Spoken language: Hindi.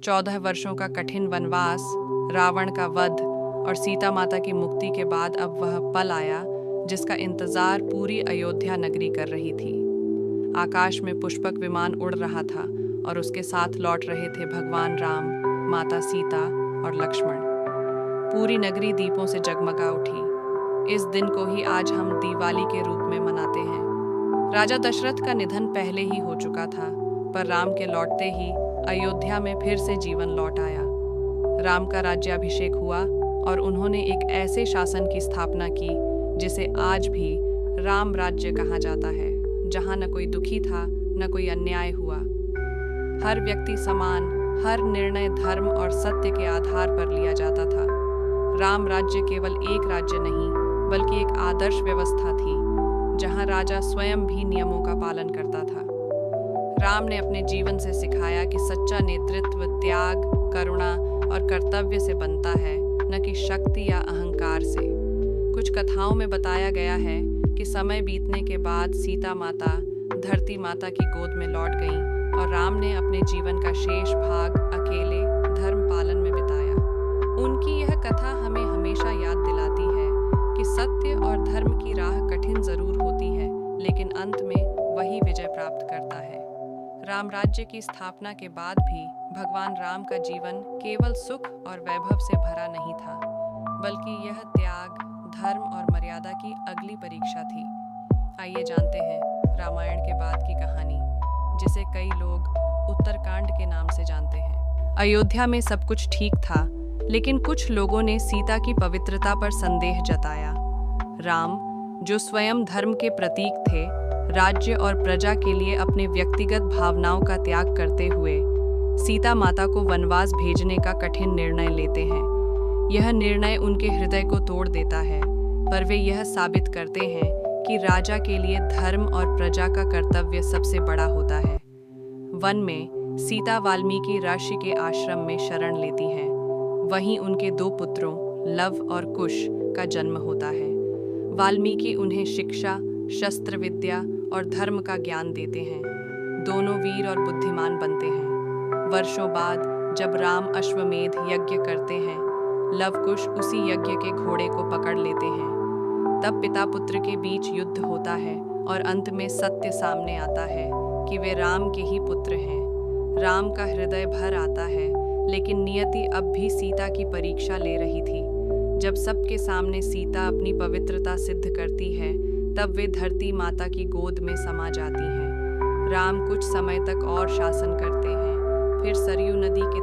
14 वर्षों का कठिन वनवास, रावण का वध और सीता माता की मुक्ति के बाद अब वह पल आया जिसका इंतजार पूरी अयोध्या नगरी कर रही थी। आकाश में पुष्पक विमान उड़ रहा था और उसके साथ लौट रहे थे भगवान राम, माता सीता और लक्ष्मण। पूरी नगरी दीपों से जगमगा उठी। इस दिन को ही आज हम दिवाली के रूप में मनाते हैं। राजा दशरथ का निधन पहले ही हो चुका था, पर राम के लौटते ही अयोध्या में फिर से जीवन लौट आया। राम का राज्याभिषेक हुआ और उन्होंने एक ऐसे शासन की स्थापना की जिसे आज भी राम राज्य कहा जाता है, जहाँ न कोई दुखी था न कोई अन्याय हुआ। हर व्यक्ति समान, हर निर्णय धर्म और सत्य के आधार पर लिया जाता था। राम राज्य केवल एक राज्य नहीं बल्कि एक आदर्श व्यवस्था थी, जहाँ राजा स्वयं भी नियमों का पालन करता था। राम ने अपने जीवन से सिखाया कि सच्चा नेतृत्व त्याग, करुणा और कर्तव्य से बनता है, न कि शक्ति या अहंकार से। कुछ कथाओं में बताया गया है कि समय बीतने के बाद सीता माता धरती माता की गोद में लौट गईं और राम ने अपने जीवन का शेष भाग अकेले धर्म पालन में बिताया। उनकी यह कथा हमें हमेशा याद दिलाती है कि सत्य और धर्म की राह कठिन जरूर होती है, लेकिन अंत में वही विजय प्राप्त करता है। राम राज्य की स्थापना के बाद भी भगवान राम का जीवन केवल सुख और वैभव से भरा नहीं था, बल्कि यह त्याग, धर्म और मर्यादा की अगली परीक्षा थी। आइए जानते हैं रामायण के बाद की कहानी, जिसे कई लोग उत्तरकांड के नाम से जानते हैं। अयोध्या में सब कुछ ठीक था, लेकिन कुछ लोगों ने सीता की पवित्रता पर संदेह जताया। राम, जो स्वयं धर्म के प्रतीक थे, राज्य और प्रजा के लिए अपने व्यक्तिगत भावनाओं का त्याग करते हुए सीता माता को वनवास भेजने का कठिन निर्णय लेते हैं। यह निर्णय उनके हृदय को तोड़ देता है, पर वे यह साबित करते हैं कि राजा के लिए धर्म और प्रजा का कर्तव्य सबसे बड़ा होता है। वन में सीता वाल्मीकि ऋषि के आश्रम में शरण लेती हैं। वहीं उनके 2 पुत्रों लव और कुश का जन्म होता है। वाल्मीकि उन्हें शिक्षा, शस्त्र विद्या और धर्म का ज्ञान देते हैं। दोनों वीर और बुद्धिमान बनते हैं। वर्षों बाद जब राम अश्वमेध यज्ञ करते हैं, लवकुश उसी यज्ञ के घोड़े को पकड़ लेते हैं। तब पिता पुत्र के बीच युद्ध होता है और अंत में सत्य सामने आता है कि वे राम के ही पुत्र हैं। राम का हृदय भर आता है, लेकिन नियति अब भी सीता की परीक्षा ले रही थी। जब सबके सामने सीता अपनी पवित्रता सिद्ध करती है, तब वे धरती माता की गोद में समा जाती हैं। राम कुछ समय तक और शासन करते हैं, फिर सरयू नदी के